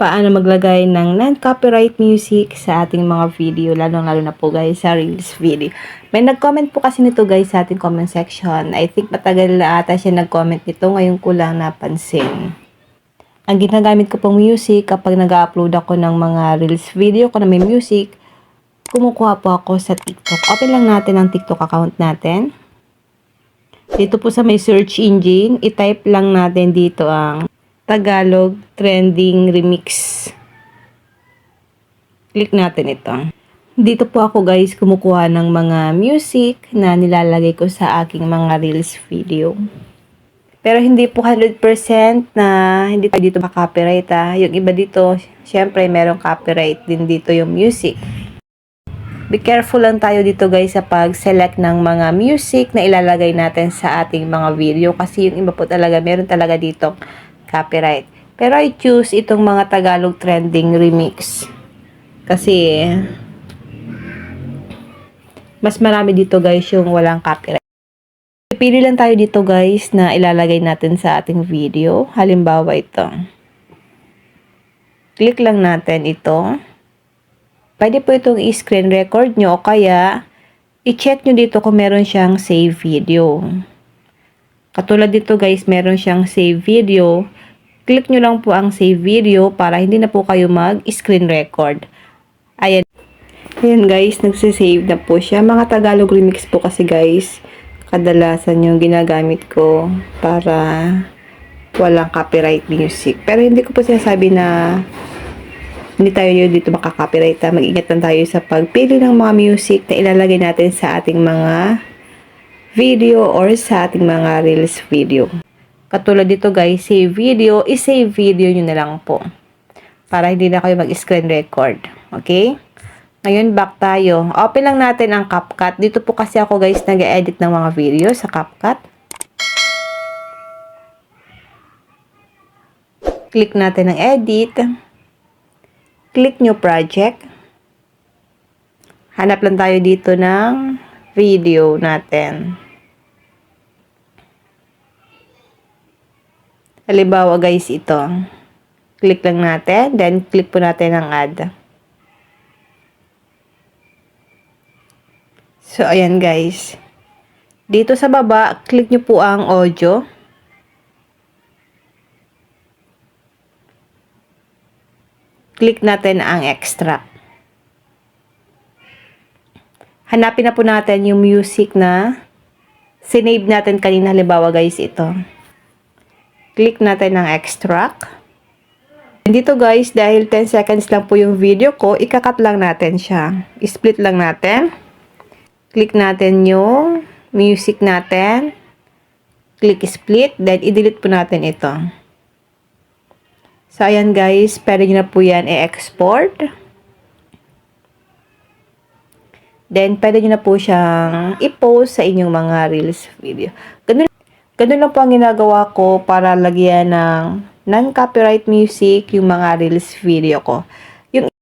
paano maglagay ng non-copyright music sa ating mga video, lalo na po guys sa Reels video. May nag-comment po kasi nito guys sa ating comment section. I think matagal na ata siya nag-comment nito, ngayon ko lang napansin. Ang ginagamit ko pong music kapag nag-upload ako ng mga Reels video ko na may music, kumukuha po ako sa TikTok. Open lang natin ang TikTok account natin. Dito po sa may search engine, i-type lang natin dito ang Tagalog Trending Remix. Click natin ito. Dito po ako guys kumukuha ng mga music na nilalagay ko sa aking mga Reels video. Pero hindi po 100% na hindi tayo dito maka-copyright ha. Yung iba dito, syempre merong copyright din dito yung music. Be careful lang tayo dito guys sa pag-select ng mga music na ilalagay natin sa ating mga video. Kasi yung iba po talaga, meron talaga dito copyright. Pero I choose itong mga Tagalog Trending Remix. Kasi mas marami dito guys yung walang copyright. Pili lang tayo dito guys na ilalagay natin sa ating video. Halimbawa ito. Click lang natin ito. Pwede po itong i-screen record nyo o kaya i-check nyo dito kung meron siyang save video. Katulad dito guys, meron siyang save video. Click nyo lang po ang save video para hindi na po kayo mag-screen record. Ayan. Ayan guys, nagsisave na po siya. Mga Tagalog remix po kasi guys, kadalasan yung ginagamit ko para walang copyright music. Pero hindi ko po sinasabi na hindi tayo dito makaka-copyright. Mag-ingat lang tayo sa pagpili ng mga music na ilalagay natin sa ating mga video or sa ating mga Reels video. Katulad dito guys, save video, i-save video nyo na lang po. Para hindi na kayo mag-screen record. Okay? Ngayon, back tayo. Open lang natin ang CapCut. Dito po kasi ako guys nag-edit ng mga video sa CapCut. Click natin ang edit. Click new project. Hanap lang tayo dito ng video natin. Halimbawa guys ito. Click lang natin. Then click po natin ang add. So ayan guys. Dito sa baba, click nyo po ang audio. Click natin ang extract. Hanapin na po natin yung music na sinave natin kanina. Halimbawa guys ito. Click natin ang extract. Dito guys, dahil 10 seconds lang po yung video ko, ikakat lang natin siya. Split lang natin. Click natin yung music natin. Click split. Then i-delete po natin ito. So ayan guys, pwede nyo na po yan i-export. Then pwede nyo na po siyang i-post sa inyong mga Reels video. Ganun lang po ang ginagawa ko para lagyan ng non-copyright music yung mga Reels video ko.